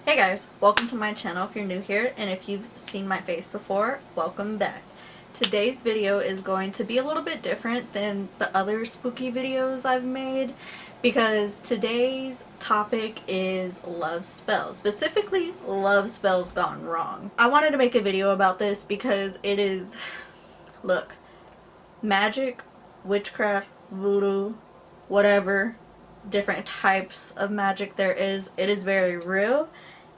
Hey guys, welcome to my channel if you're new here, and if you've seen my face before, welcome back. Today's video is going to be a little bit different than the other spooky videos I've made because today's topic is love spells, specifically love spells gone wrong. I wanted to make a video about this because it is, look, magic, witchcraft, voodoo, whatever different types of magic there is, it is very real.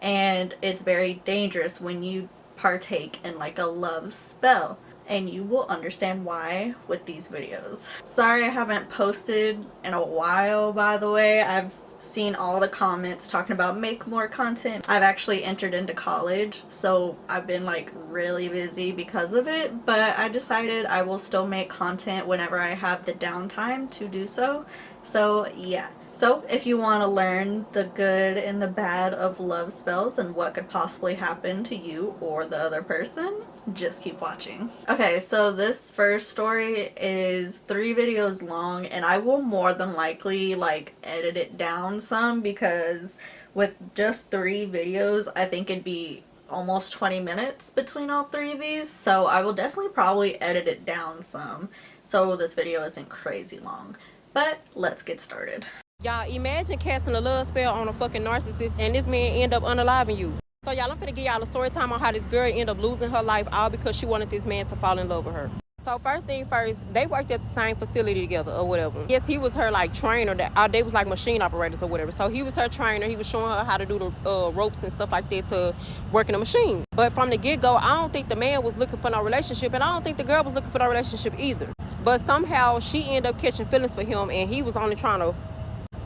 And it's very dangerous when you partake in like a love spell, and you will understand why with these videos. Sorry I haven't posted in a while, by the way. I've seen all the comments talking about make more content. I've actually entered into college, so I've been like really busy because of it, but I decided I will still make content whenever I have the downtime to do so. So yeah. So if you want to learn the good and the bad of love spells and what could possibly happen to you or the other person, just keep watching. Okay, so this first story is 3 videos long, and I will more than likely like edit it down some because with just 3 videos I think it'd be almost 20 minutes between all 3 of these, so I will definitely probably edit it down some so this video isn't crazy long. But let's get started. Y'all imagine casting a love spell on a fucking narcissist and this man end up unaliving you. So y'all, I'm finna give y'all a story time on how this girl end up losing her life all because she wanted this man to fall in love with her. So first thing first, they worked at the same facility together or whatever. Yes, he was her like trainer, they was like machine operators or whatever. So he was her trainer, he was showing her how to do the ropes and stuff like that to work in the machine. But from the get-go, I don't think the man was looking for no relationship, and I don't think the girl was looking for no relationship either. But somehow she ended up catching feelings for him, and he was only trying to.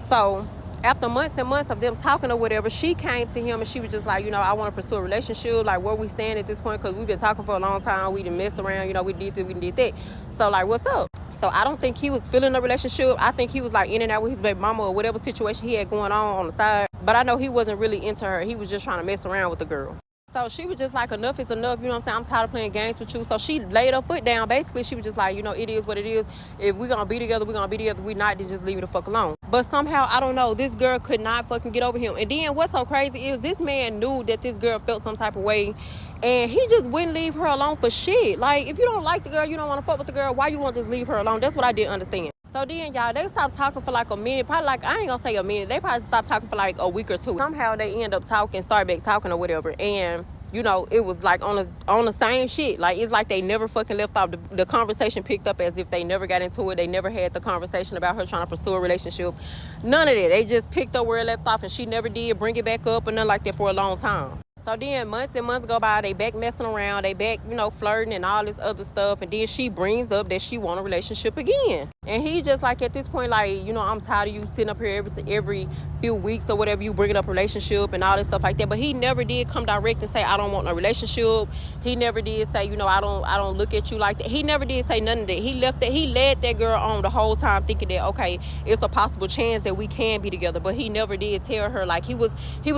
So after months and months of them talking or whatever, she came to him and she was just like, you know, I want to pursue a relationship, like where we stand at this point, because we've been talking for a long time, we done messed around, you know, we did this, we did that. So like, what's up? So I don't think he was feeling the relationship. I think he was like in and out with his baby mama or whatever situation he had going on the side. But I know he wasn't really into her. He was just trying to mess around with the girl. So she was just like, enough is enough, you know what I'm saying? I'm tired of playing games with you. So she laid her foot down. Basically, she was just like, you know, it is what it is. If we're going to be together, we're going to be together. We not, then just leave me the fuck alone. But somehow, I don't know, this girl could not fucking get over him. And then what's so crazy is this man knew that this girl felt some type of way, and he just wouldn't leave her alone for shit. Like, if you don't like the girl, you don't want to fuck with the girl, why you won't just leave her alone? That's what I didn't understand. So then, y'all, they stopped talking for like a minute. Probably like, I ain't gonna say a minute. They probably stopped talking for like a week or 2. Somehow they end up talking, start back talking or whatever. And you know, it was like on the same shit. Like, it's like they never fucking left off. The conversation picked up as if they never got into it. They never had the conversation about her trying to pursue a relationship. None of that. They just picked up where it left off, and she never did bring it back up or nothing like that for a long time. So then months and months go by, they back messing around, they back, you know, flirting and all this other stuff. And then she brings up that she want a relationship again. And he just like, at this point, like, you know, I'm tired of you sitting up here every few weeks or whatever, you bringing up a relationship and all this stuff like that. But he never did come direct and say, I don't want a relationship. He never did say, you know, I don't look at you like that. He never did say none of that. He led that girl on the whole time thinking that, okay, it's a possible chance that we can be together. But he never did tell her, like, he was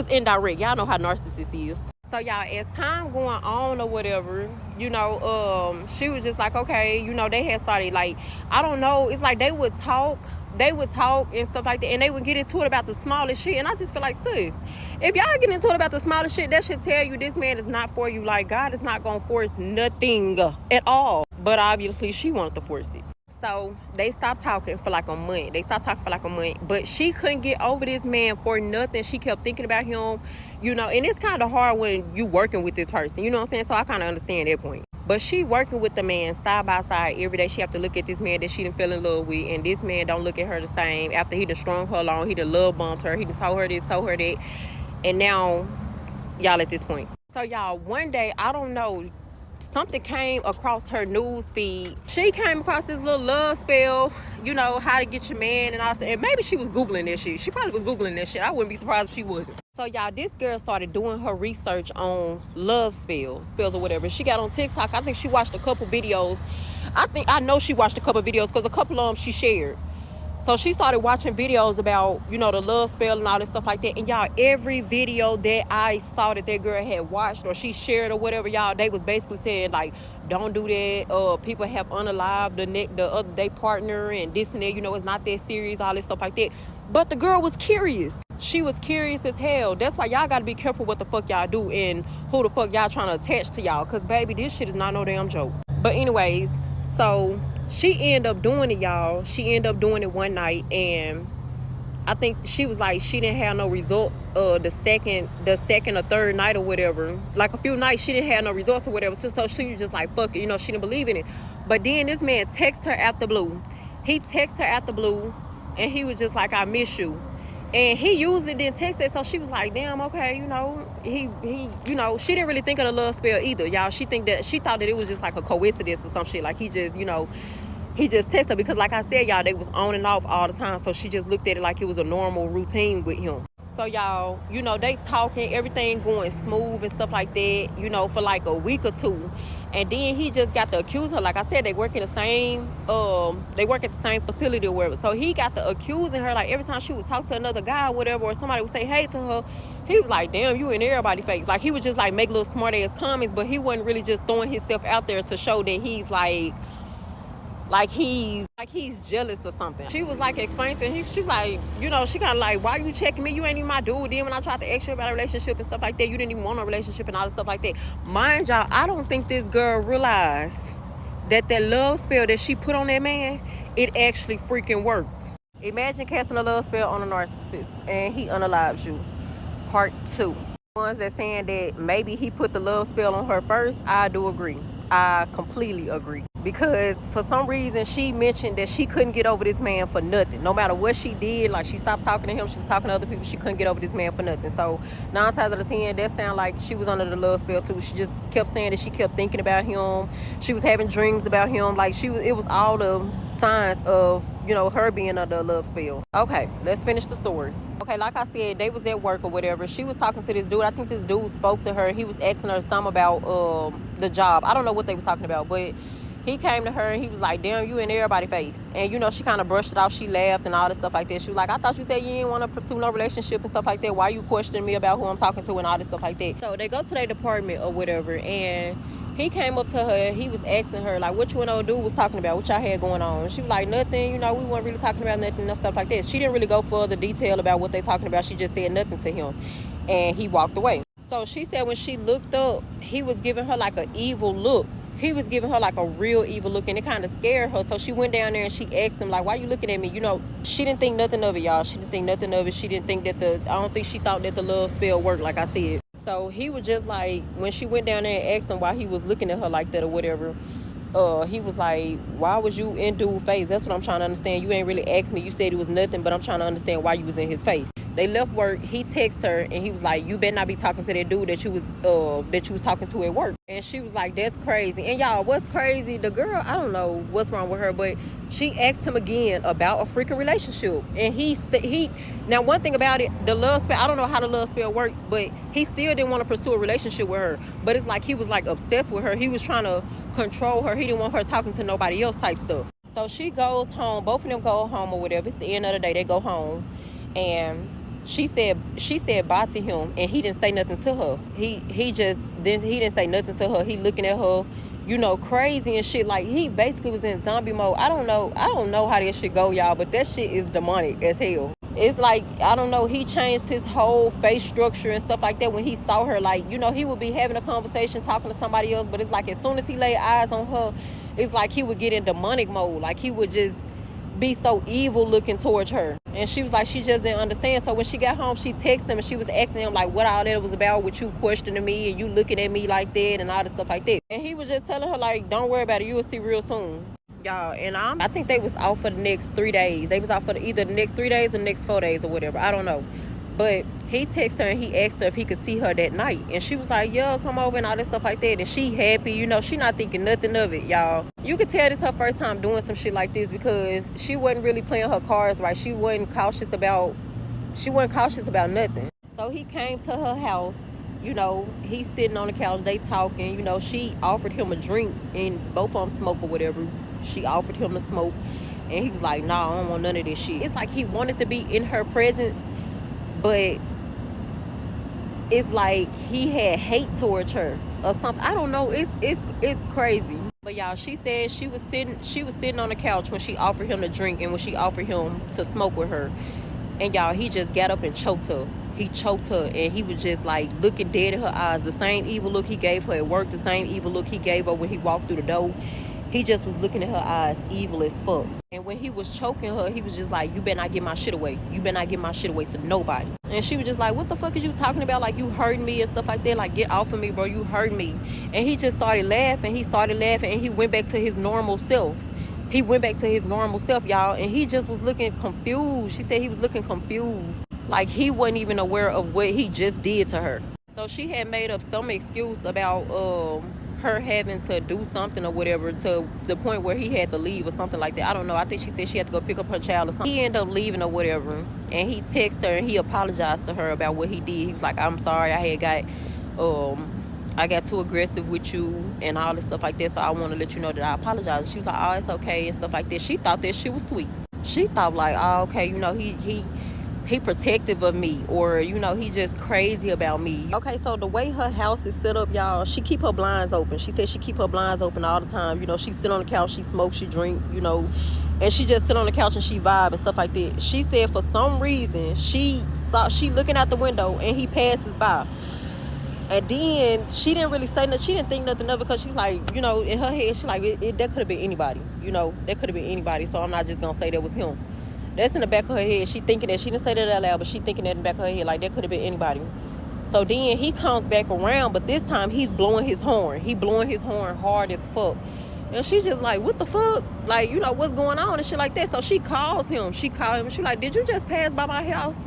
indirect. Y'all know how narcissist he is. So y'all, as time going on or whatever, you know, she was just like, okay, you know, they had started like, I don't know, it's like they would talk and stuff like that, and they would get into it about the smallest shit. And I just feel like, sis, if y'all get into it about the smallest shit, that should tell you this man is not for you. Like, God is not gonna force nothing at all. But obviously she wanted to force it. So they stopped talking for like a month. But she couldn't get over this man for nothing. She kept thinking about him, you know, and it's kind of hard when you working with this person, you know what I'm saying? So I kind of understand that point. But she working with the man side by side every day. She have to look at this man that she done fell in love with, and this man don't look at her the same. After he done strung her along, he done love bombed her, he done told her this, told her that, and now y'all at this point. So y'all, one day, I don't know, something came across her news feed. She came across this little love spell, you know, how to get your man and all that. And maybe she was Googling that shit. She probably was Googling that shit. I wouldn't be surprised if she wasn't. So y'all, this girl started doing her research on love spells or whatever. She got on TikTok. I think she watched a couple videos. I know she watched a couple videos because a couple of them she shared. So she started watching videos about, you know, the love spell and all this stuff like that. And y'all, every video that I saw that girl had watched or she shared or whatever, y'all, they was basically saying, like, don't do that. People have unalived the other day partner and this and that. You know, it's not that serious, all this stuff like that. But the girl was curious. She was curious as hell. That's why y'all gotta be careful what the fuck y'all do and who the fuck y'all trying to attach to y'all. Cause baby, this shit is not no damn joke. But anyways, so she ended up doing it, y'all. She ended up doing it one night, and I think she was like she didn't have no results the second or third night or whatever. Like a few nights she didn't have no results or whatever. So she was just like, fuck it, you know, she didn't believe in it. But then this man texted her out the blue. He texted her out the blue, and he was just like, I miss you. And he usually didn't text that, so she was like, damn, okay, you know, he you know, she didn't really think of the love spell either, y'all. She thought that it was just like a coincidence or some shit, like he just, you know, he just texted her because, like I said, y'all, they was on and off all the time, so she just looked at it like it was a normal routine with him. So y'all, you know, they talking, everything going smooth and stuff like that, you know, for like a week or two. And then he just got to accuse her. Like I said, they work at the same facility or whatever. So he got to accusing her, like every time she would talk to another guy or whatever, or somebody would say hey to her, he was like, damn, you in everybody's face. Like he would just like make little smart ass comments, but he wasn't really just throwing himself out there to show that he's like he's jealous or something. She was like explaining to him, she was like, you know, she kind of like, why you checking me? You ain't even my dude. Then when I tried to ask you about a relationship and stuff like that, you didn't even want a relationship and all this stuff like that. Mind y'all, I don't think this girl realized that love spell that she put on that man, it actually freaking worked. Imagine casting a love spell on a narcissist and he unalives you. Part 2. Ones that saying that maybe he put the love spell on her first, I do agree. I completely agree. Because for some reason she mentioned that she couldn't get over this man for nothing. No matter what she did, like she stopped talking to him, she was talking to other people, she couldn't get over this man for nothing. So 9 times out of 10, that sound like she was under the love spell too. She just kept saying that she kept thinking about him. She was having dreams about him. Like it was all the signs of, you know, her being under a love spell. Okay, let's finish the story. Okay, like I said, they was at work or whatever. She was talking to this dude. I think this dude spoke to her. He was asking her something about the job. I don't know what they was talking about, but he came to her and he was like, damn, you in everybody's face. And, you know, she kind of brushed it off. She laughed and all this stuff like that. She was like, I thought you said you didn't want to pursue no relationship and stuff like that. Why you questioning me about who I'm talking to and all this stuff like that? So they go to their department or whatever, and he came up to her. He was asking her, like, what you and old dude was talking about, what y'all had going on. She was like, nothing, you know, we weren't really talking about nothing and stuff like that. She didn't really go further detail about what they talking about. She just said nothing to him, and he walked away. So she said when she looked up, he was giving her like an evil look. He was giving her like a real evil look, and it kind of scared her. So she went down there and she asked him, like, why you looking at me? You know, she didn't think nothing of it, y'all. She didn't think nothing of it. She didn't think that I don't think she thought that the love spell worked, like I said. So he was just like, when she went down there and asked him why he was looking at her like that or whatever, he was like, why was you in dude's face? That's what I'm trying to understand. You ain't really asked me. You said it was nothing, but I'm trying to understand why you was in his face. They left work. He texted her and he was like, you better not be talking to that dude that you was talking to at work. And she was like, that's crazy. And y'all, what's crazy? The girl, I don't know what's wrong with her, but she asked him again about a freaking relationship. And he now one thing about it, the love spell, I don't know how the love spell works, but he still didn't want to pursue a relationship with her. But it's like he was like obsessed with her. He was trying to control her. He didn't want her talking to nobody else type stuff. So she goes home. Both of them go home or whatever. It's the end of the day. They go home. And she said bye to him, and he didn't say nothing to her. He didn't say nothing to her. He looking at her, you know, crazy and shit. Like he basically was in zombie mode. I don't know how this shit go, y'all, but that shit is demonic as hell. It's like, I don't know, he changed his whole face structure and stuff like that when he saw her. Like, you know, he would be having a conversation talking to somebody else, but it's like as soon as he laid eyes on her, it's like he would get in demonic mode. Like he would just be so evil looking towards her. And she was like, she just didn't understand. So when she got home, she texted him and she was asking him like what all that was about, with you questioning me and you looking at me like that and all this stuff like that. And he was just telling her like, don't worry about it, you will see real soon, y'all. And I think they was out for the next 3 days. They was out for either the next 3 days or the next 4 days or whatever, I don't know. But he texted her and he asked her if he could see her that night. And she was like, yeah, come over and all that stuff like that. And she happy, you know, she not thinking nothing of it, y'all. You could tell this her first time doing some shit like this because she wasn't really playing her cards right. She wasn't cautious about nothing. So he came to her house, you know, he's sitting on the couch, they talking, you know, she offered him a drink and both of them smoke or whatever. She offered him to smoke and he was like, nah, I don't want none of this shit. It's like he wanted to be in her presence, but it's like he had hate towards her or something. I don't know. It's crazy. But y'all, she said she was sitting on the couch when she offered him to drink and when she offered him to smoke with her. And y'all, he just got up and choked her. He choked her, and he was just like looking dead in her eyes. The same evil look he gave her at work, the same evil look he gave her when he walked through the door. He just was looking at her eyes, evil as fuck. And when he was choking her, he was just like, you better not get my shit away. You better not get my shit away to nobody. And she was just like, what the fuck is you talking about? Like, you hurting me and stuff like that. Like, get off of me, bro. You hurt me. And he just started laughing. He started laughing, and he went back to his normal self. He went back to his normal self, y'all. And he just was looking confused. She said he was looking confused. Like, he wasn't even aware of what he just did to her. So she had made up some excuse about her having to do something or whatever, to the point where he had to leave or something like that. I don't know. I think she said she had to go pick up her child or something. He ended up leaving or whatever, and he texted her and he apologized to her about what he did. He was like, I'm sorry, I got too aggressive with you and all this stuff like that, so I want to let you know that I apologize. And she was like, oh, it's okay and stuff like that. She thought that she was sweet. She thought like, oh, okay, you know, he protective of me, or you know, he just crazy about me. Okay, so the way her house is set up, y'all, she keep her blinds open. She said she keep her blinds open all the time. You know, she sit on the couch, she smoke, she drink, you know, and she just sit on the couch and she vibe and stuff like that. She said for some reason she looking out the window and he passes by. And then she didn't really say nothing. She didn't think nothing of it, because she's like, you know, in her head, she's like, that could have been anybody. You know, that could have been anybody. So I'm not just going to say that was him. That's in the back of her head. She thinking that. She didn't say that out loud, but she thinking that in the back of her head. Like, that could have been anybody. So then he comes back around, but this time he's blowing his horn. He blowing his horn hard as fuck. And she just like, what the fuck? Like, you know, what's going on and shit like that. So she calls him. She like, did you just pass by my house?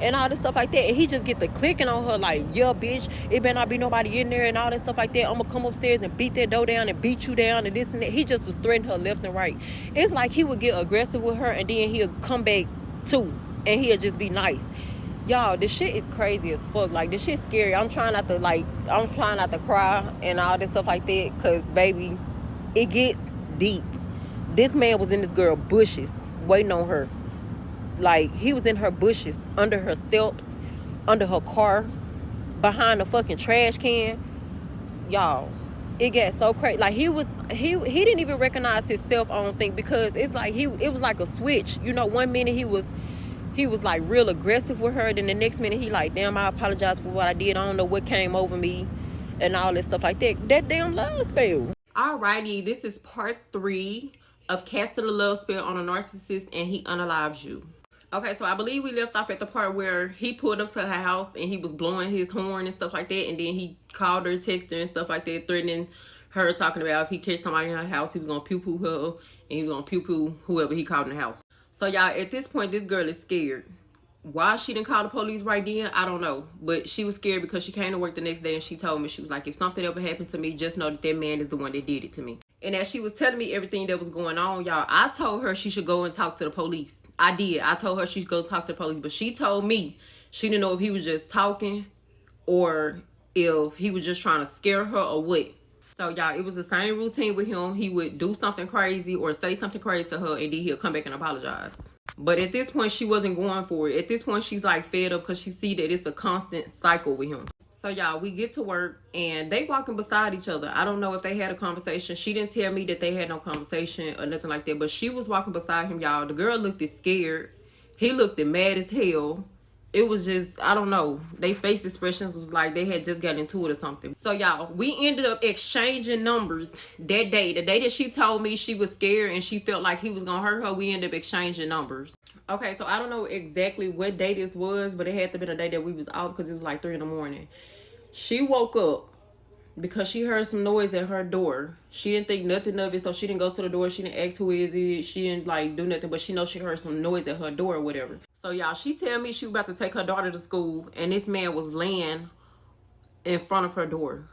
And all this stuff like that. And he just get the clicking on her like, yeah, bitch, it better not be nobody in there and all that stuff like that. I'm gonna come upstairs and beat that door down and beat you down and this and that. He just was threatening her left and right. It's like he would get aggressive with her and then he'll come back too, and he'll just be nice. Y'all, this shit is crazy as fuck. Like, this shit's scary. I'm trying not to cry and all this stuff like that, because baby, it gets deep. This man was in this girl bushes waiting on her. Like, he was in her bushes, under her steps, under her car, behind the fucking trash can. Y'all, it got so crazy. Like, he didn't even recognize himself, I don't think, because it's like it was like a switch. You know, one minute he was like real aggressive with her, then the next minute he like, damn, I apologize for what I did. I don't know what came over me and all this stuff like that. That damn love spell. Alrighty, this is part 3 of casting a love spell on a narcissist and he unalives you. Okay, so I believe we left off at the part where he pulled up to her house and he was blowing his horn and stuff like that. And then he called her, texted her and stuff like that, threatening her, talking about if he catch somebody in her house, he was going to pew-poo her and he was going to pew-poo whoever he called in the house. So, y'all, at this point, this girl is scared. Why she didn't call the police right then, I don't know. But she was scared because she came to work the next day and she told me, she was like, if something ever happened to me, just know that that man is the one that did it to me. And as she was telling me everything that was going on, y'all, I told her she should go and talk to the police. I did. I told her she should go talk to the police. But she told me she didn't know if he was just talking or if he was just trying to scare her or what. So, y'all, it was the same routine with him. He would do something crazy or say something crazy to her, and then he'll come back and apologize. But at this point, she wasn't going for it. At this point, she's like fed up because she see that it's a constant cycle with him. So, y'all, we get to work and they walking beside each other. I don't know if they had a conversation. She didn't tell me that they had no conversation or nothing like that. But she was walking beside him, y'all. The girl looked scared. He looked mad as hell. It was just, I don't know. They face expressions was like they had just got into it or something. So, y'all, we ended up exchanging numbers that day. The day that she told me she was scared and she felt like he was going to hurt her, we ended up exchanging numbers. Okay, so I don't know exactly what day this was, but it had to be the day that we was out because it was like 3 in the morning. She woke up because she heard some noise at her door. She didn't think nothing of it, so she didn't go to the door. She didn't ask who is it. She didn't like do nothing, but she knows she heard some noise at her door or whatever. So, y'all, she tell me she was about to take her daughter to school, and this man was laying in front of her door.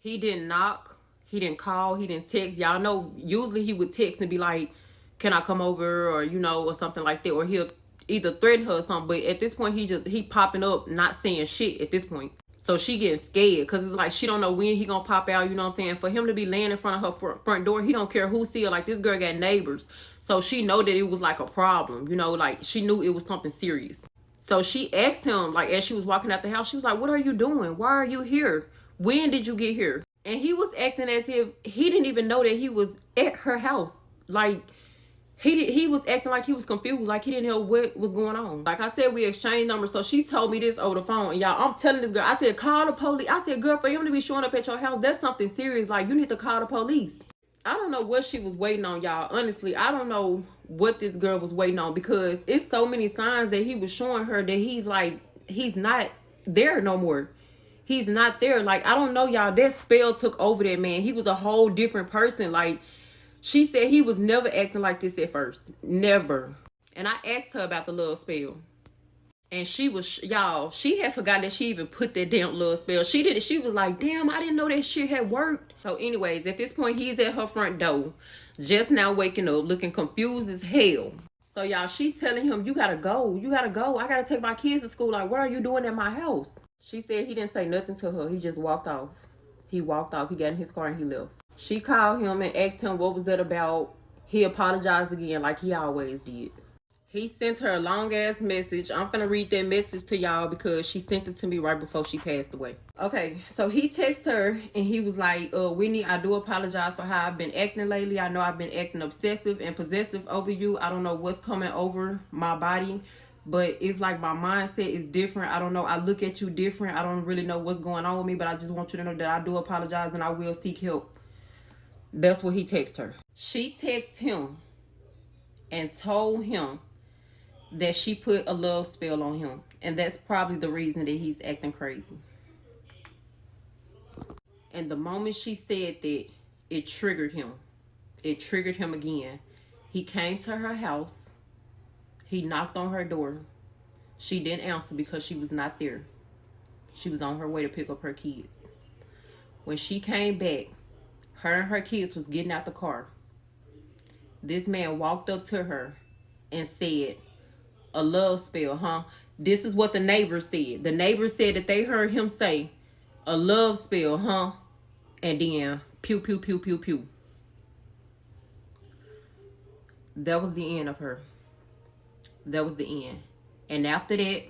He didn't knock. He didn't call. He didn't text. Y'all know usually he would text and be like, can I come over, or, you know, or something like that, or he'll either threaten her or something. But at this point, he popping up, not saying shit at this point. So she getting scared because it's like she don't know when he gonna pop out, you know what I'm saying? For him to be laying in front of her front door, he don't care who see her. Like, this girl got neighbors. So she know that it was like a problem, you know, like she knew it was something serious. So she asked him, like, as she was walking out the house, she was like, what are you doing? Why are you here? When did you get here? And he was acting as if he didn't even know that he was at her house. Like, He was acting like he was confused, like he didn't know what was going on. Like I said, we exchanged numbers, so she told me this over the phone. And y'all, I'm telling this girl, I said, call the police. I said, girl, for him to be showing up at your house, that's something serious. Like, you need to call the police. I don't know what she was waiting on, y'all. Honestly, I don't know what this girl was waiting on, because it's so many signs that he was showing her that he's not there no more. He's not there. Like, I don't know, y'all. That spell took over that man. He was a whole different person. Like, she said he was never acting like this at first. Never. And I asked her about the love spell. And she was, y'all, she had forgotten that she even put that damn love spell. She did it. She was like, damn, I didn't know that shit had worked. So anyways, at this point, he's at her front door, just now waking up, looking confused as hell. So y'all, she telling him, you gotta go. You gotta go. I gotta take my kids to school. Like, what are you doing at my house? She said he didn't say nothing to her. He just walked off. He walked off. He got in his car and he left. She called him and asked him what was that about. He apologized again like he always did. He sent her a long ass message. I'm gonna read that message to y'all because she sent it to me right before she passed away. Okay, so he texted her and he was like, Whitney, I do apologize for how I've been acting lately. I know I've been acting obsessive and possessive over you. I don't know what's coming over my body, but it's like my mindset is different. I don't know. I look at you different. I don't really know what's going on with me, but I just want you to know that I do apologize and I will seek help. That's what he texted her. She texted him and told him that she put a love spell on him. And that's probably the reason that he's acting crazy. And the moment she said that, it triggered him. It triggered him again. He came to her house. He knocked on her door. She didn't answer because she was not there. She was on her way to pick up her kids. When she came back, her and her kids was getting out the car. This man walked up to her and said, a love spell, huh? This is what the neighbors said. The neighbors said that they heard him say, a love spell, huh? And then, pew, pew, pew, pew, pew. That was the end of her. That was the end. And after that,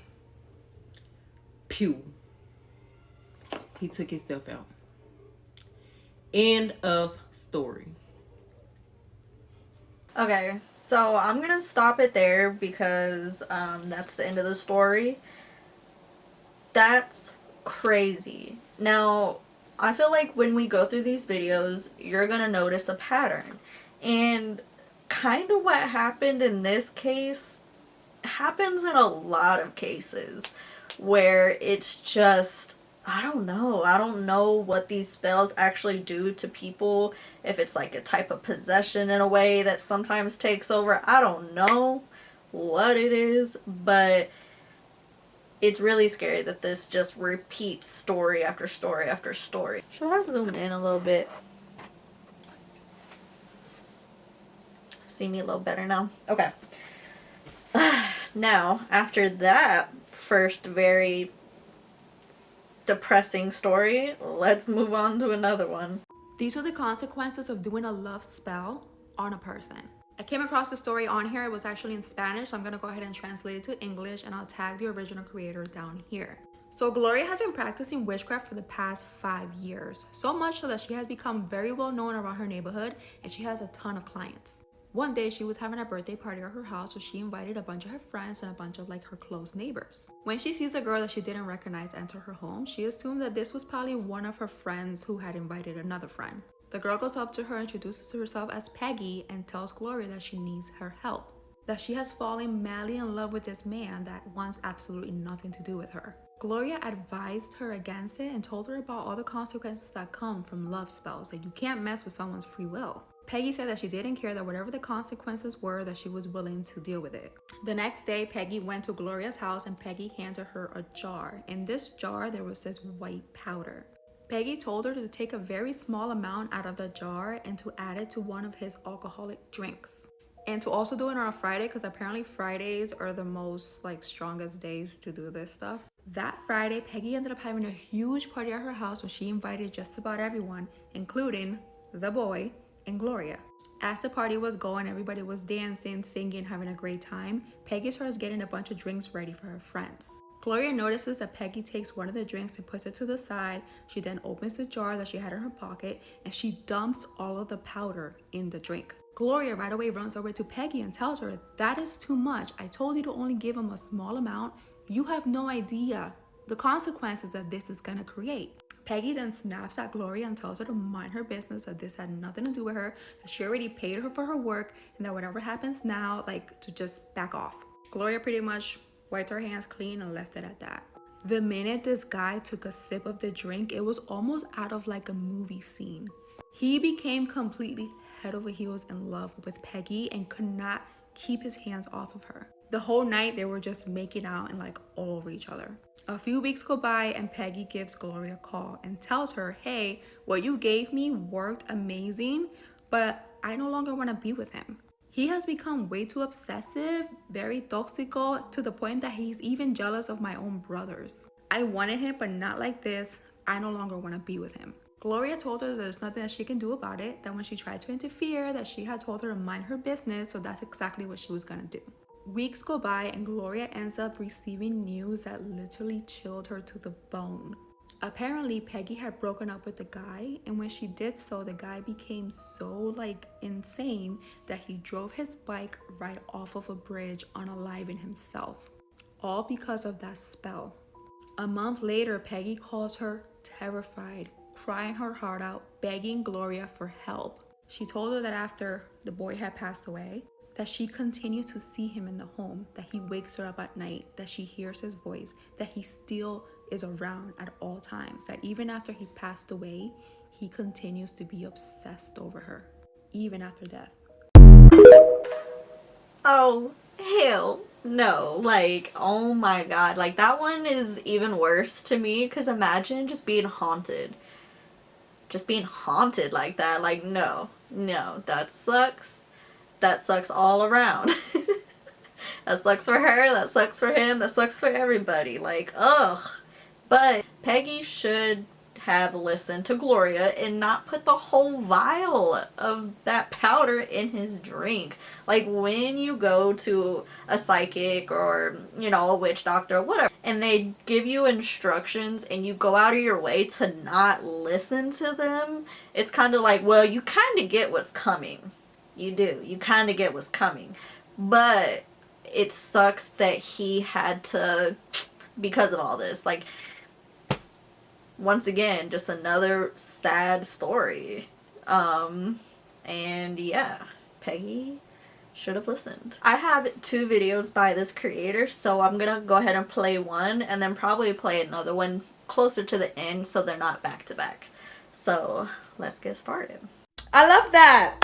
pew. He took himself out. End of story. Okay, so I'm gonna stop it there because that's the end of the story. That's crazy. Now, I feel like when we go through these videos, you're gonna notice a pattern. And kind of what happened in this case happens in a lot of cases where it's just, I don't know. I don't know what these spells actually do to people. If it's like a type of possession in a way that sometimes takes over. I don't know what it is, but it's really scary that this just repeats story after story after story. Should I zoom in a little bit? See me a little better now? Okay. Now, after that first very depressing story, let's move on to another one. These are the consequences of doing a love spell on a person. I came across the story on here. It was actually in Spanish, so I'm gonna go ahead and translate it to English, and I'll tag the original creator down here. So Gloria has been practicing witchcraft for the past 5 years, so much so that she has become very well known around her neighborhood and she has a ton of clients. One day she was having a birthday party at her house, so she invited a bunch of her friends and a bunch of like her close neighbors. When she sees a girl that she didn't recognize enter her home, she assumed that this was probably one of her friends who had invited another friend. The girl goes up to her, introduces herself as Peggy, and tells Gloria that she needs her help. That she has fallen madly in love with this man that wants absolutely nothing to do with her. Gloria advised her against it and told her about all the consequences that come from love spells, that you can't mess with someone's free will. Peggy said that she didn't care, that whatever the consequences were, that she was willing to deal with it. The next day, Peggy went to Gloria's house and Peggy handed her a jar. In this jar, there was this white powder. Peggy told her to take a very small amount out of the jar and to add it to one of his alcoholic drinks. And to also do it on a Friday, because apparently Fridays are the most strongest days to do this stuff. That Friday, Peggy ended up having a huge party at her house where she invited just about everyone, including the boy and Gloria. As the party was going, everybody was dancing, singing, having a great time. Peggy starts getting a bunch of drinks ready for her friends. Gloria notices that Peggy takes one of the drinks and puts it to the side. She then opens the jar that she had in her pocket and she dumps all of the powder in the drink. Gloria right away runs over to Peggy and tells her, that is too much. I told you to only give him a small amount. You have no idea the consequences that this is gonna create. Peggy then snaps at Gloria and tells her to mind her business, that this had nothing to do with her, that she already paid her for her work, and that whatever happens now, like, to just back off. Gloria pretty much wiped her hands clean and left it at that. The minute this guy took a sip of the drink, it was almost out of like a movie scene. He became completely head over heels in love with Peggy and could not keep his hands off of her. The whole night they were just making out and like all over each other. A few weeks go by and Peggy gives Gloria a call and tells her, hey, what you gave me worked amazing, but I no longer want to be with him. He has become way too obsessive, very toxico, to the point that he's even jealous of my own brothers. I wanted him, but not like this. I no longer want to be with him. Gloria told her there's nothing that she can do about it, that when she tried to interfere, that she had told her to mind her business, so that's exactly what she was gonna do. Weeks go by and Gloria ends up receiving news that literally chilled her to the bone. Apparently, Peggy had broken up with the guy, and when she did so, the guy became so insane that he drove his bike right off of a bridge, unaliving himself. All because of that spell. A month later, Peggy calls her terrified, crying her heart out, begging Gloria for help. She told her that after the boy had passed away, that she continued to see him in the home, that he wakes her up at night, that she hears his voice, that he still is around at all times, that even after he passed away, he continues to be obsessed over her, even after death. Oh, hell no. Like, oh my god. Like, that one is even worse to me, because imagine just being haunted. Just being haunted like that. Like, no, that sucks. That sucks all around. That sucks for her, that sucks for him, that sucks for everybody. Like, ugh. But Peggy should have listened to Gloria and not put the whole vial of that powder in his drink. Like, when you go to a psychic or, you know, a witch doctor or whatever, and they give you instructions and you go out of your way to not listen to them, it's kind of like, well, you kind of get what's coming. You do. You kind of get what's coming. But it sucks that he had to, because of all this. Like, once again, just another sad story. And yeah, Peggy should have listened. I have 2 videos by this creator, so I'm gonna go ahead and play one and then probably play another one closer to the end so they're not back to back. So let's get started. I love that.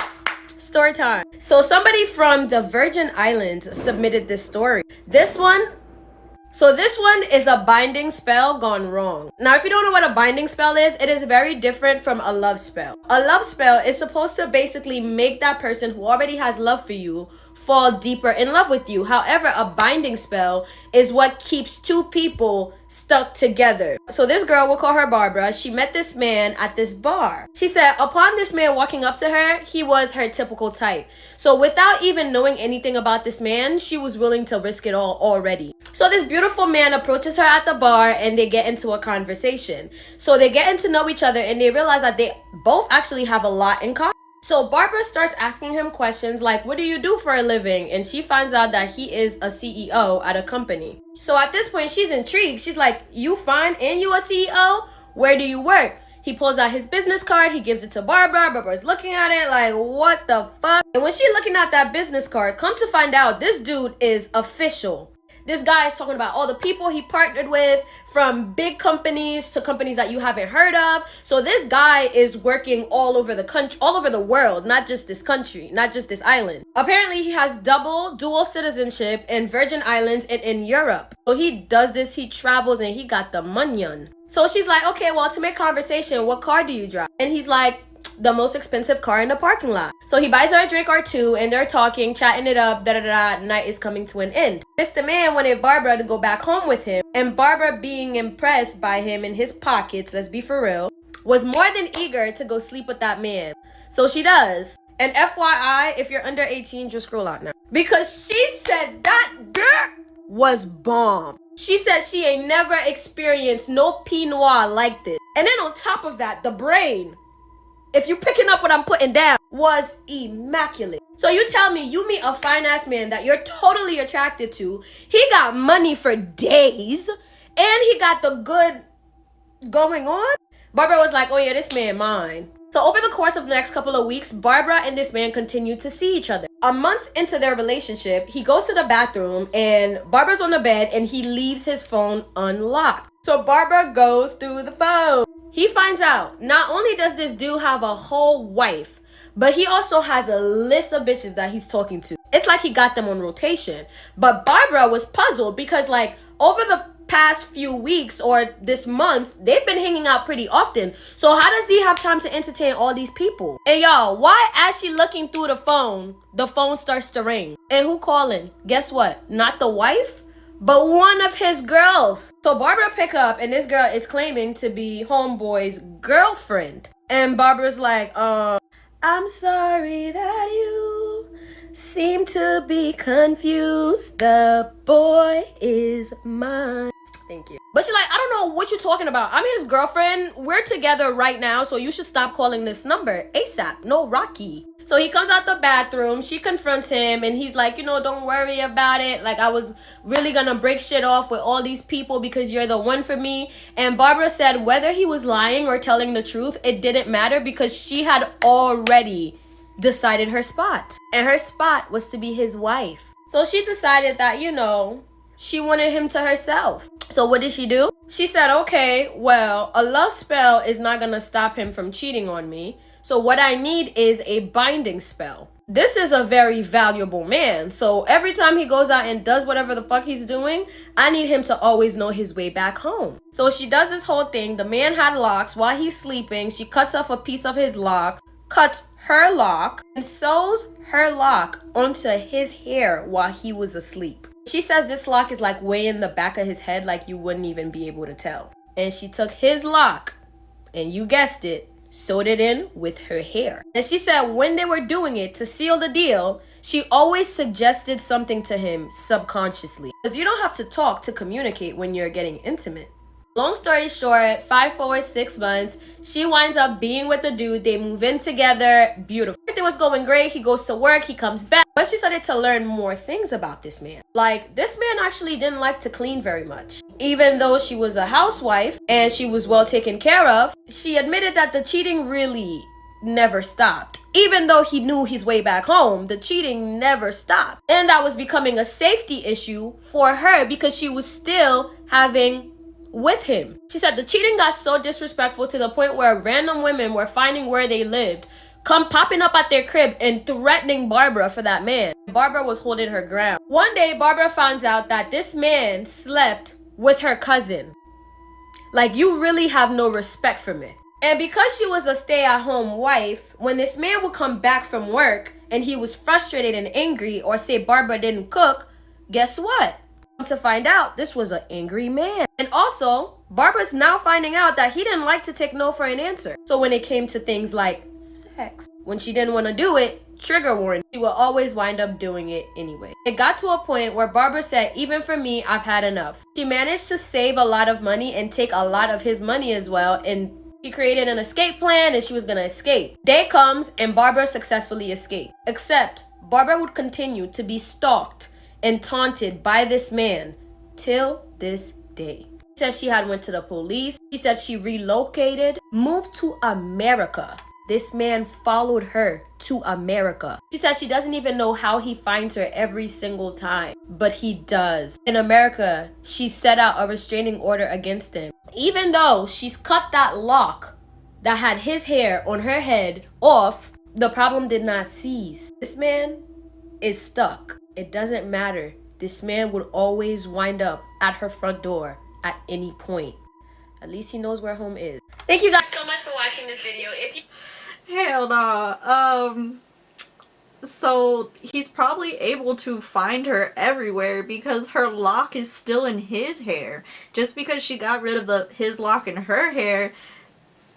Story time. So somebody from the Virgin Islands submitted this story. This one is a binding spell gone wrong. Now, if you don't know what a binding spell is, it is very different from a love spell. A love spell is supposed to basically make that person who already has love for you fall deeper in love with you. However, a binding spell is what keeps 2 people stuck together. So this girl, we'll call her Barbara, she met this man at this bar. She said upon this man walking up to her, he was her typical type. So without even knowing anything about this man, she was willing to risk it all already. So this beautiful man approaches her at the bar and they get into a conversation. So they get to know each other and they realize that they both actually have a lot in common. So Barbara starts asking him questions like, what do you do for a living? And she finds out that he is a CEO at a company. So at this point, she's intrigued. She's like, you fine and you a CEO? Where do you work? He pulls out his business card. He gives it to Barbara. Barbara's looking at it like, what the fuck? And when she's looking at that business card, come to find out, this dude is official. This guy is talking about all the people he partnered with, from big companies to companies that you haven't heard of. So this guy is working all over the country, all over the world, not just this country, not just this island. Apparently, he has dual citizenship in Virgin Islands and in Europe. So he does this, he travels, and he got the money. So she's like, okay, well, to make conversation, what car do you drive? And he's like, the most expensive car in the parking lot. So he buys her a drink or 2 and they're talking, chatting it up, night is coming to an end. Mr. Man wanted Barbara to go back home with him, and Barbara, being impressed by him and his pockets, let's be for real, was more than eager to go sleep with that man. So she does. And FYI, if you're under 18, just scroll out now. Because she said that girl was bomb. She said she ain't never experienced no Pinot Noir like this. And then on top of that, the brain. If you picking up what I'm putting down, was immaculate. So you tell me you meet a fine ass man that you're totally attracted to. He got money for days and he got the good going on. Barbara was like, oh yeah, this man mine. So over the course of the next couple of weeks, Barbara and this man continued to see each other. A month into their relationship, he goes to the bathroom and Barbara's on the bed and he leaves his phone unlocked. So Barbara goes through the phone. He finds out not only does this dude have a whole wife, but he also has a list of bitches that he's talking to. It's like he got them on rotation. But Barbara was puzzled because like over the past few weeks or this month, they've been hanging out pretty often. So how does he have time to entertain all these people? And y'all, why as she looking through the phone starts to ring? And who calling? Guess what? Not the wife, but one of his girls. So Barbara pick up and this girl is claiming to be homeboy's girlfriend. And Barbara's like, I'm sorry that you seem to be confused. The boy is mine. Thank you. But she's like, I don't know what you're talking about. I'm his girlfriend. We're together right now, so you should stop calling this number ASAP. No, Rocky. So he comes out the bathroom. She confronts him, and he's like, don't worry about it. Like, I was really gonna break shit off with all these people because you're the one for me. And Barbara said whether he was lying or telling the truth, it didn't matter because she had already decided her spot. And her spot was to be his wife. So she decided that, she wanted him to herself. So what did she do? She said, okay, well, a love spell is not gonna stop him from cheating on me. So what I need is a binding spell. This is a very valuable man. So every time he goes out and does whatever the fuck he's doing, I need him to always know his way back home. So she does this whole thing. The man had locks while he's sleeping. She cuts off a piece of his locks, cuts her lock, and sews her lock onto his hair while he was asleep. She says this lock is like way in the back of his head, like you wouldn't even be able to tell. And she took his lock, and you guessed it, sewed it in with her hair. And she said when they were doing it to seal the deal, she always suggested something to him subconsciously. Because you don't have to talk to communicate when you're getting intimate. Long story short, 6 months, she winds up being with the dude. They move in together. Beautiful. Everything was going great. He goes to work. He comes back. But she started to learn more things about this man. Like, this man actually didn't like to clean very much. Even though she was a housewife and she was well taken care of, she admitted that the cheating really never stopped. Even though he knew his way back home, the cheating never stopped. And that was becoming a safety issue for her because she was still having with him. She said the cheating got so disrespectful to the point where random women were finding where they lived, popping up at their crib and threatening Barbara for that man. Barbara was holding her ground. One day, Barbara finds out that this man slept with her cousin. Like, you really have no respect for me. And because she was a stay-at-home wife, when this man would come back from work and he was frustrated and angry or say Barbara didn't cook, guess what? To find out, this was an angry man. And also, Barbara's now finding out that he didn't like to take no for an answer. So when it came to things like sex, when she didn't want to do it, trigger warning, she would always wind up doing it anyway. It got to a point where Barbara said, even for me, I've had enough. She managed to save a lot of money and take a lot of his money as well, and she created an escape plan and she was gonna escape. Day comes and Barbara successfully escaped. Except Barbara would continue to be stalked and taunted by this man till this day. She said she had went to the police. She said she relocated, moved to America. This man followed her to America. She said she doesn't even know how he finds her every single time, but he does. In America, she set out a restraining order against him. Even though she's cut that lock that had his hair on her head off, the problem did not cease. This man is stuck. It doesn't matter. This man would always wind up at her front door at any point. At least he knows where home is. Thank you guys so much for watching this video. Hell nah. So he's probably able to find her everywhere because her lock is still in his hair. Just because she got rid of his lock in her hair,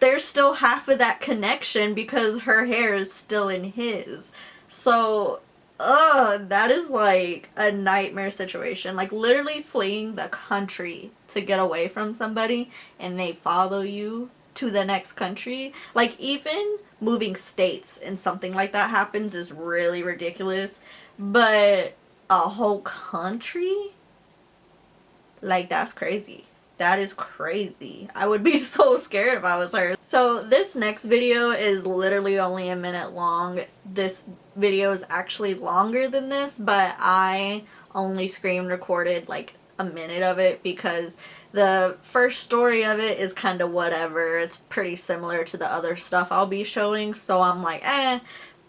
there's still half of that connection because her hair is still in his. So that is like a nightmare situation. Like literally fleeing the country to get away from somebody and they follow you to the next country. Like, even moving states and something like that happens is really ridiculous. But a whole country? Like, that's crazy. That is crazy. I would be so scared if I was her. So this next video is literally only a minute long. This video is actually longer than this, but I only screen recorded like a minute of it because the first story of it is kind of whatever. It's pretty similar to the other stuff I'll be showing, so I'm like, eh.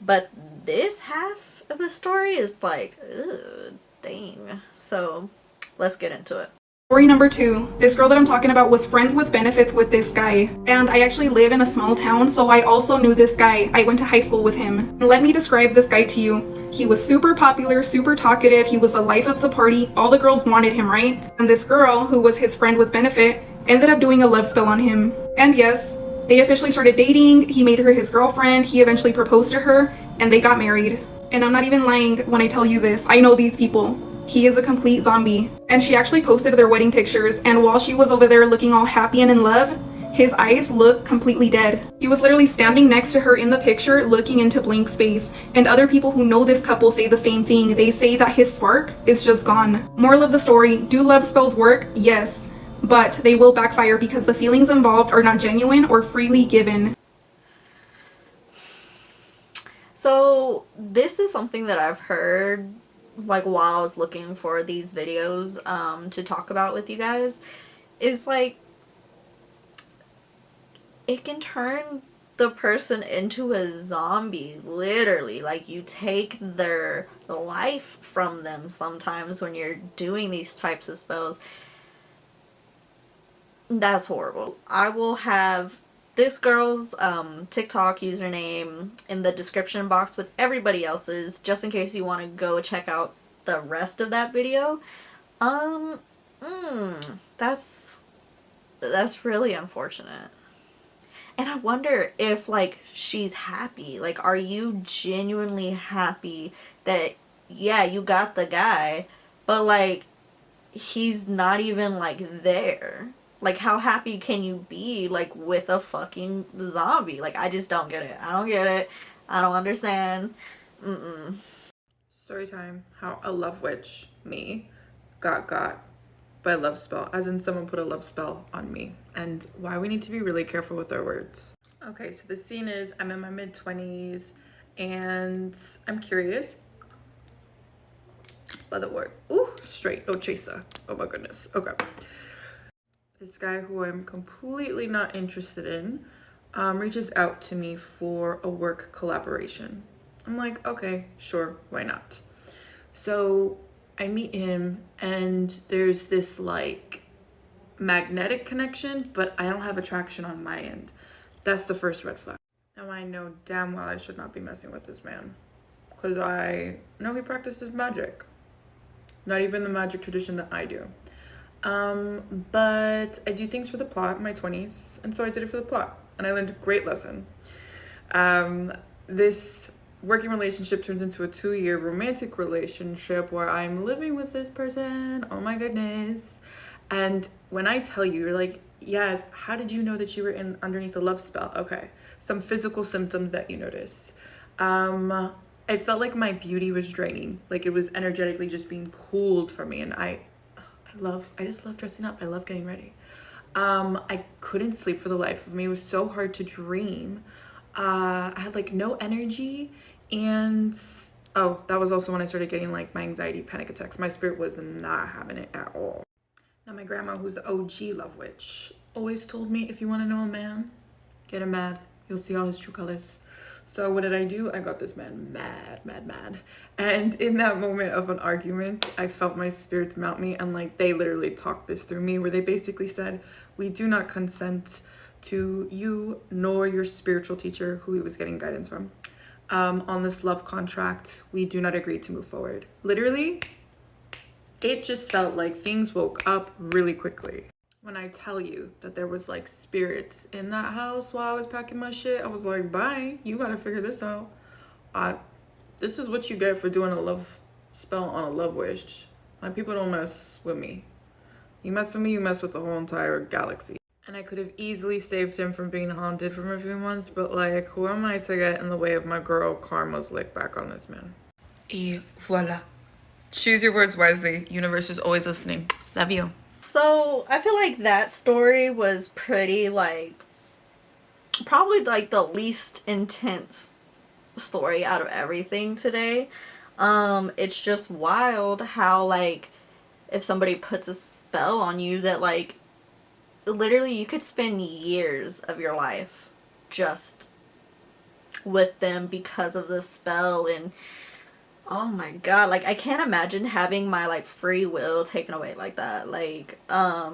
But this half of the story is like, ugh, dang. So let's get into it. Story number 2. This girl that I'm talking about was friends with benefits with this guy. And I actually live in a small town, so I also knew this guy. I went to high school with him. Let me describe this guy to you. He was super popular, super talkative. He was the life of the party. All the girls wanted him, right? And this girl, who was his friend with benefit, ended up doing a love spell on him. And yes, they officially started dating. He made her his girlfriend. He eventually proposed to her, and they got married. And I'm not even lying when I tell you this. I know these people. He is a complete zombie. And she actually posted their wedding pictures, and while she was over there looking all happy and in love, his eyes looked completely dead. He was literally standing next to her in the picture looking into blank space. And other people who know this couple say the same thing. They say that his spark is just gone. Moral of the story, do love spells work? Yes. But they will backfire because the feelings involved are not genuine or freely given. So this is something that I've heard like while I was looking for these videos to talk about with you guys, is like it can turn the person into a zombie, literally. Like, you take their life from them sometimes when you're doing these types of spells. That's horrible. I will have this girl's TikTok username in the description box with everybody else's, just in case you want to go check out the rest of that video. That's really unfortunate. And I wonder if, like, she's happy. Like, are you genuinely happy that, yeah, you got the guy, but, like, he's not even, like, there? Like, how happy can you be, like, with a fucking zombie? Like, I just don't get it. I don't get it. I don't understand. Story time. How a love witch, me, got by a love spell. As in, someone put a love spell on me. And why we need to be really careful with our words. Okay, so the scene is I'm in my mid-20s and I'm curious by the word. Ooh, straight, no chaser. Oh my goodness. Okay. This guy who I'm completely not interested in reaches out to me for a work collaboration. I'm like, okay, sure, why not? So I meet him and there's this like magnetic connection, but I don't have attraction on my end. That's the first red flag. Now I know damn well I should not be messing with this man because I know he practices magic. Not even the magic tradition that I do. But I do things for the plot in my 20s, and so I did it for the plot, and I learned a great lesson. This working relationship turns into a 2-year romantic relationship where I'm living with this person. Oh my goodness. And when I tell you, you're like, yes, how did you know that you were underneath the love spell? Okay, some physical symptoms that you notice. I felt like my beauty was draining, like it was energetically just being pulled from me, and I just love dressing up. I love getting ready. I couldn't sleep for the life of me. It was so hard to dream. I had like no energy, and oh, that was also when I started getting like my anxiety panic attacks. My spirit was not having it at all. Now my grandma, who's the OG love witch, always told me, if you want to know a man, get him mad. You'll see all his true colors. So what did I do? I got this man mad. And in that moment of an argument, I felt my spirits mount me, and like they literally talked this through me, where they basically said, we do not consent to you nor your spiritual teacher, who he was getting guidance from, on this love contract. We do not agree to move forward. Literally, it just felt like things woke up really quickly. When I tell you that there was like spirits in that house while I was packing my shit, I was like, bye, you gotta figure this out. This is what you get for doing a love spell on a love wish. My people don't mess with me. You mess with me, you mess with the whole entire galaxy. And I could have easily saved him from being haunted for a few months, but like, who am I to get in the way of my girl Karma's lick back on this man? Et voila. Choose your words wisely. Universe is always listening. Love you. So I feel like that story was pretty like probably like the least intense story out of everything today. It's just wild how like if somebody puts a spell on you that like literally you could spend years of your life just with them because of the spell. And oh my god, like I can't imagine having my like free will taken away like that. Like I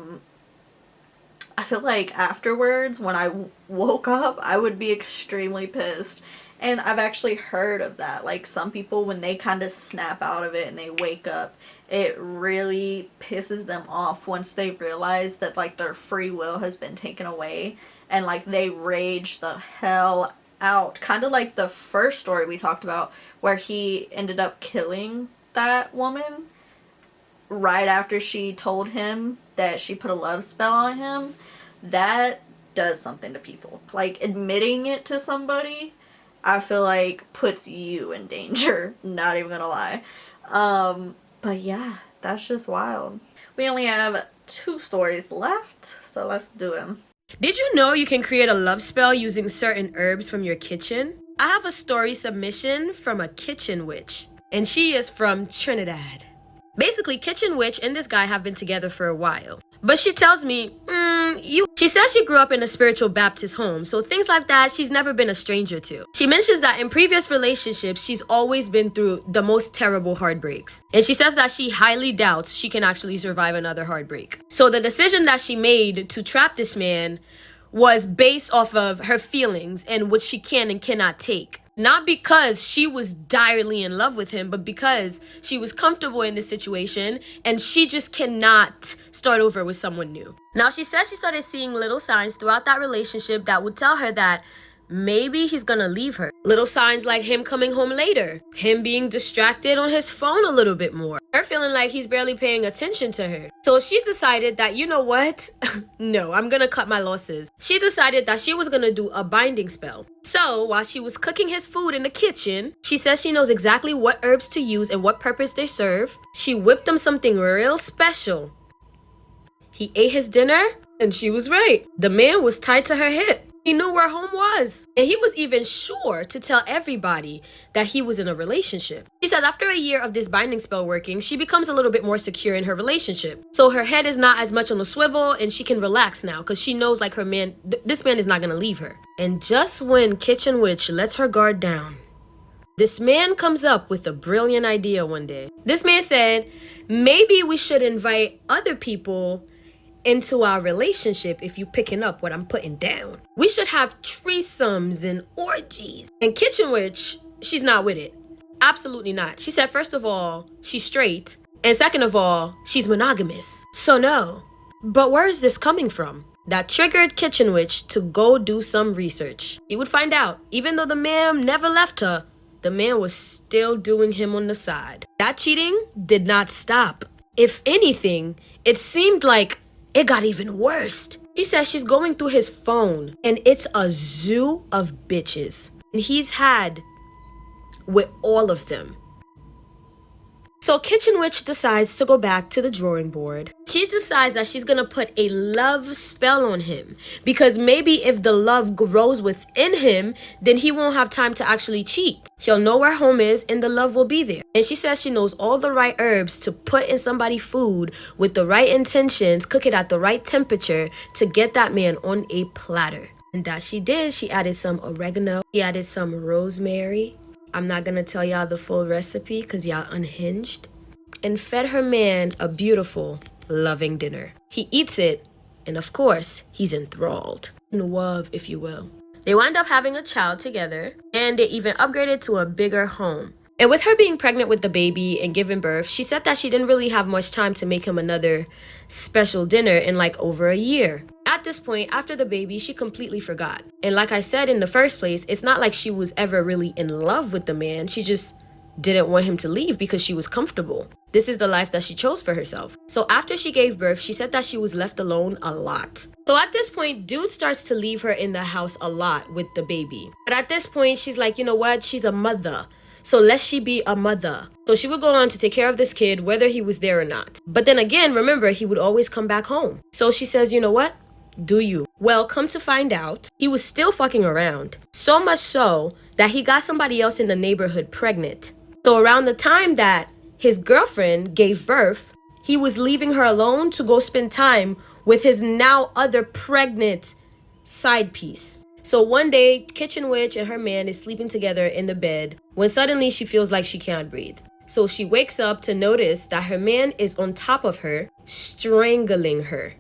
feel like afterwards when I woke up I would be extremely pissed. And I've actually heard of that. Like some people when they kind of snap out of it and they wake up, it really pisses them off once they realize that like their free will has been taken away, and like they rage the hell out. Kind of like the first story we talked about where he ended up killing that woman right after she told him that she put a love spell on him. That does something to people. Like admitting it to somebody, I feel like puts you in danger, not even gonna lie. But yeah, that's just wild. We only have 2 stories left, so let's do them. Did you know you can create a love spell using certain herbs from your kitchen? I have a story submission from a kitchen witch, and she is from Trinidad. Basically, Kitchen Witch and this guy have been together for a while. But she tells me, She says she grew up in a spiritual Baptist home, so things like that she's never been a stranger to. She mentions that in previous relationships, she's always been through the most terrible heartbreaks. And she says that she highly doubts she can actually survive another heartbreak. So the decision that she made to trap this man was based off of her feelings and what she can and cannot take. Not because she was direly in love with him, but because she was comfortable in this situation and she just cannot start over with someone new. Now, she says she started seeing little signs throughout that relationship that would tell her that maybe he's gonna leave her. Little signs like him coming home later, him being distracted on his phone a little bit more, her feeling like he's barely paying attention to her. So she decided that, you know what? No, I'm gonna cut my losses. She decided that she was gonna do a binding spell. So while she was cooking his food in the kitchen, she says she knows exactly what herbs to use and what purpose they serve. She whipped him something real special. He ate his dinner, and she was right. The man was tied to her hip. He knew where home was. And he was even sure to tell everybody that he was in a relationship. She says after a year of this binding spell working, she becomes a little bit more secure in her relationship. So her head is not as much on a swivel and she can relax now because she knows like her man, this man is not going to leave her. And just when Kitchen Witch lets her guard down, this man comes up with a brilliant idea one day. This man said, maybe we should invite other people into our relationship if you picking up what I'm putting down. We should have threesomes and orgies. And Kitchen Witch, she's not with it. Absolutely not. She said, first of all, she's straight. And second of all, she's monogamous. So no. But where is this coming from? That triggered Kitchen Witch to go do some research. She would find out, even though the man never left her, the man was still doing him on the side. That cheating did not stop. If anything, it seemed like it got even worse. She says she's going through his phone and it's a zoo of bitches. And he's had with all of them. So Kitchen Witch decides to go back to the drawing board. She decides that she's gonna put a love spell on him because maybe if the love grows within him, then he won't have time to actually cheat. He'll know where home is and the love will be there. And she says she knows all the right herbs to put in somebody's food with the right intentions, cook it at the right temperature to get that man on a platter. And that she did. She added some oregano. She added some rosemary. I'm not gonna tell y'all the full recipe because y'all unhinged. And fed her man a beautiful, loving dinner. He eats it, and of course, he's enthralled. In love, if you will. They wind up having a child together, and they even upgraded to a bigger home. And with her being pregnant with the baby and giving birth, she said that she didn't really have much time to make him another special dinner in like over a year. At this point, after the baby, she completely forgot. And like I said in the first place, it's not like she was ever really in love with the man. She just didn't want him to leave because she was comfortable. This is the life that she chose for herself. So after she gave birth, she said that she was left alone a lot. So at this point, dude starts to leave her in the house a lot with the baby. But at this point, she's like, you know what? She's a mother. So let she be a mother. So she would go on to take care of this kid, whether he was there or not. But then again, remember, he would always come back home. So she says, you know what? Do you? Well, come to find out, he was still fucking around. So much so that he got somebody else in the neighborhood pregnant. So around the time that his girlfriend gave birth, he was leaving her alone to go spend time with his now other pregnant side piece. So one day, Kitchen Witch and her man is sleeping together in the bed when suddenly she feels like she can't breathe. So she wakes up to notice that her man is on top of her, strangling her.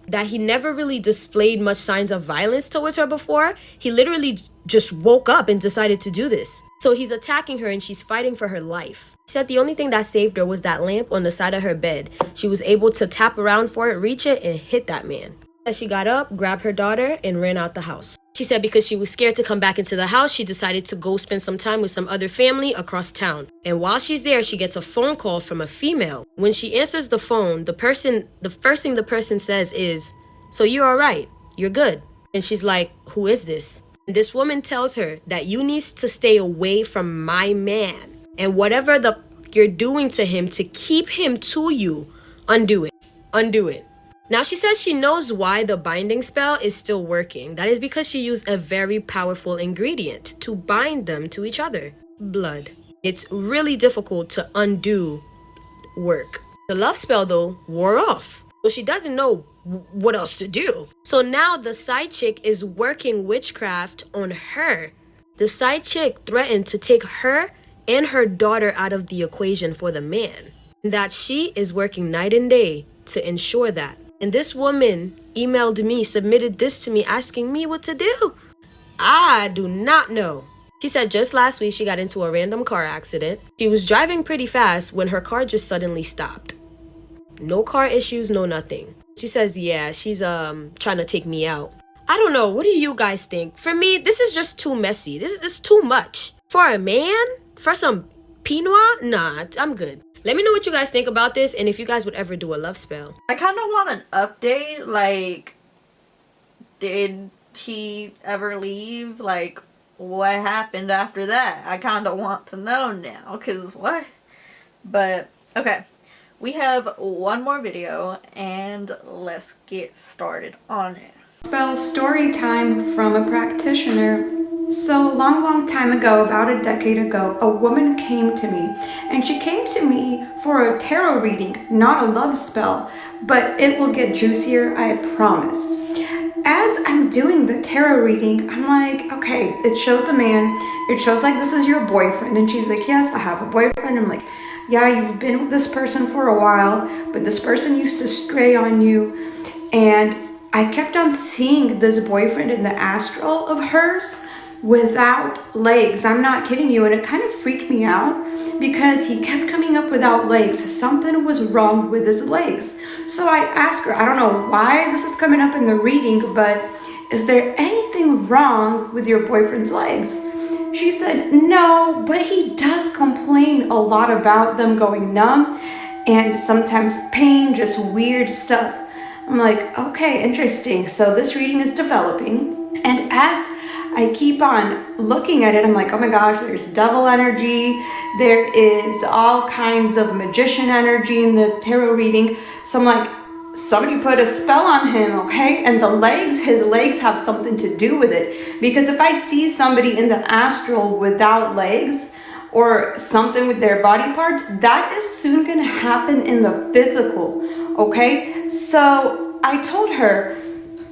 That he never really displayed much signs of violence towards her before. He literally just woke up and decided to do this. So he's attacking her and she's fighting for her life. She said the only thing that saved her was that lamp on the side of her bed. She was able to tap around for it, reach it, and hit that man. As she got up, grabbed her daughter, and ran out the house. She said because she was scared to come back into the house, she decided to go spend some time with some other family across town. And while she's there, she gets a phone call from a female. When she answers the phone, the first thing the person says is, "So you're all right, you're good." And she's like, "Who is this?" And this woman tells her that you need to stay away from my man. And whatever you're doing to him to keep him to you, undo it. Undo it. Now she says she knows why the binding spell is still working. That is because she used a very powerful ingredient to bind them to each other. Blood. It's really difficult to undo work. The love spell though wore off. So she doesn't know what else to do. So now the side chick is working witchcraft on her. The side chick threatened to take her and her daughter out of the equation for the man. That she is working night and day to ensure that. And this woman emailed me, submitted this to me, asking me what to do. I do not know. She said just last week she got into a random car accident. She was driving pretty fast when her car just suddenly stopped. No car issues, no nothing. She says, yeah, she's trying to take me out. I don't know. What do you guys think? For me, this is just too messy. This is too much. For a man? For some Pinot? Nah, I'm good. Let me know what you guys think about this and if you guys would ever do a love spell. I kind of want an update, like, did he ever leave? Like, what happened after that? I kind of want to know now, because what? But, okay. We have one more video, and let's get started on it. Spell story time from a practitioner. So long time ago, about a decade ago, a woman came to me, and she came to me for a tarot reading, not a love spell, but it will get juicier, I promise. As I'm doing the tarot reading, I'm like, okay, it shows a man, it shows like this is your boyfriend, and she's like, yes, I have a boyfriend. I'm like, yeah, you've been with this person for a while, but this person used to stray on you, and I kept on seeing this boyfriend in the astral of hers without legs. I'm not kidding you. And it kind of freaked me out because he kept coming up without legs. Something was wrong with his legs. So I asked her, I don't know why this is coming up in the reading, but is there anything wrong with your boyfriend's legs? She said, no, but he does complain a lot about them going numb and sometimes pain, just weird stuff. I'm like, okay, interesting. So this reading is developing. And as I keep on looking at it, I'm like, oh my gosh, there's devil energy. There is all kinds of magician energy in the tarot reading. So I'm like, somebody put a spell on him, okay? And the legs, his legs have something to do with it. Because if I see somebody in the astral without legs or something with their body parts, that is soon gonna happen in the physical, okay? So I told her,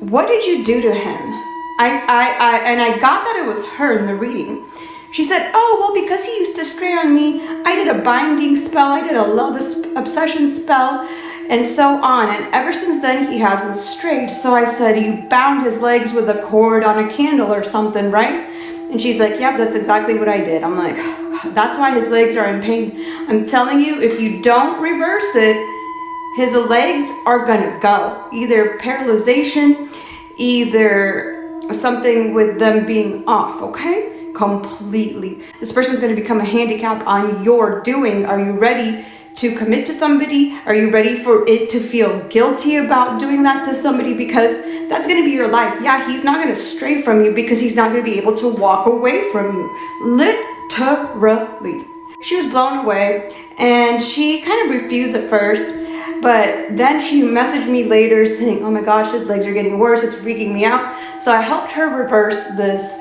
what did you do to him? I got that it was her in the reading. She said, oh, well, because he used to stray on me, I did a binding spell, I did a love obsession spell, and so on. And ever since then, he hasn't strayed. So I said, you bound his legs with a cord on a candle or something, right? And she's like, yep, that's exactly what I did. I'm like, oh, God, that's why his legs are in pain. I'm telling you, if you don't reverse it, his legs are gonna go. Either paralyzation, either something with them being off, okay? completely. This person's going to become a handicap on your doing. Are you ready to commit to somebody? Are you ready for it to feel guilty about doing that to somebody? Because that's going to be your life. Yeah, he's not going to stray from you because he's not going to be able to walk away from you. Literally. She was blown away and she kind of refused at first, but then she messaged me later saying, oh my gosh, his legs are getting worse, it's freaking me out. So I helped her reverse this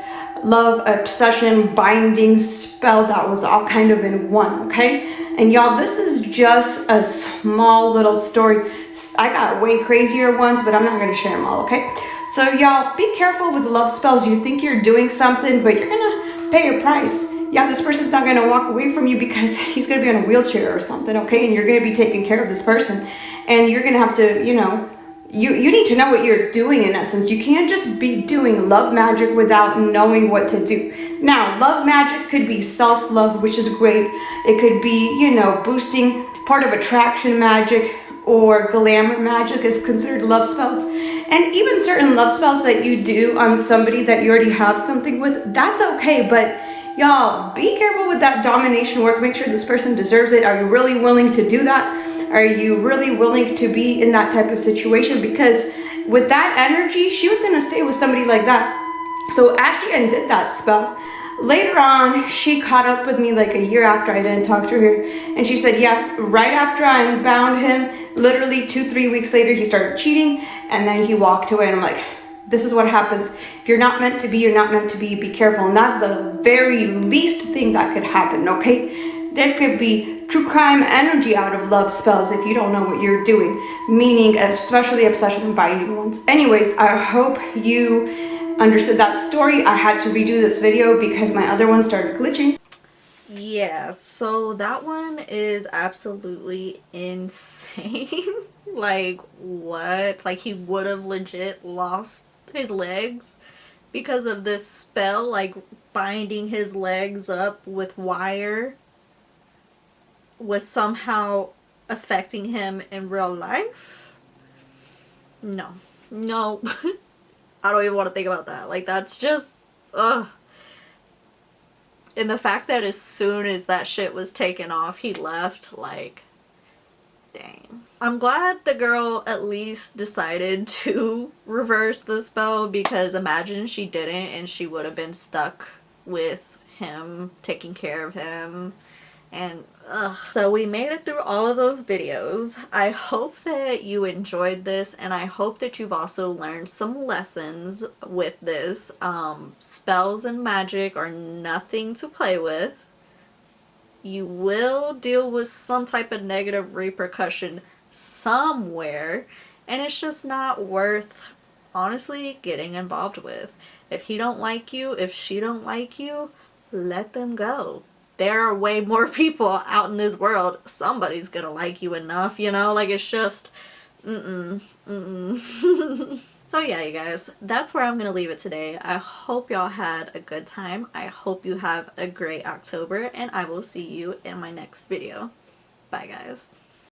love, obsession, binding spell that was all kind of in one, okay? And y'all, this is just a small little story. I got way crazier ones, but I'm not gonna share them all, okay? So y'all, be careful with love spells. You think you're doing something, but you're gonna pay a price. Yeah, this person's not gonna walk away from you because he's gonna be on a wheelchair or something, okay? And you're gonna be taking care of this person. And you're gonna have to, you know, you need to know what you're doing in essence. You can't just be doing love magic without knowing what to do. Now, love magic could be self-love, which is great. It could be, you know, boosting part of attraction magic, or glamour magic is considered love spells. And even certain love spells that you do on somebody that you already have something with, that's okay. But y'all, be careful with that domination work. Make sure this person deserves it. Are you really willing to do that? Are you really willing to be in that type of situation? Because with that energy, she was gonna stay with somebody like that. So as she undid that spell, later on, she caught up with me like a year after I didn't talk to her. And she said, yeah, right after I unbound him, literally 2-3 weeks later, he started cheating and then he walked away. And I'm like, this is what happens. If you're not meant to be, you're not meant to be. Be careful. And that's the very least thing that could happen, okay? There could be true crime energy out of love spells if you don't know what you're doing, meaning especially obsession and binding ones. Anyways, I hope you understood that story. I had to redo this video because my other one started glitching. Yeah, so that one is absolutely insane. Like, what? Like, he would have legit lost his legs because of this spell, like binding his legs up with wire was somehow affecting him in real life? No. No. I don't even want to think about that. Like, that's just, ugh. And the fact that as soon as that shit was taken off, he left, like, dang. I'm glad the girl at least decided to reverse the spell, because imagine she didn't and she would have been stuck with him, taking care of him. And ugh. So we made it through all of those videos. I hope that you enjoyed this, and I hope that you've also learned some lessons with this. Spells and magic are nothing to play with. You will deal with some type of negative repercussion somewhere, and it's just not worth, honestly, getting involved with. If he don't like you, if she don't like you, let them go. There are way more people out in this world. Somebody's gonna like you enough, you know? Like, it's just, So yeah, you guys, that's where I'm gonna leave it today. I hope y'all had a good time. I hope you have a great October, and I will see you in my next video. Bye, guys.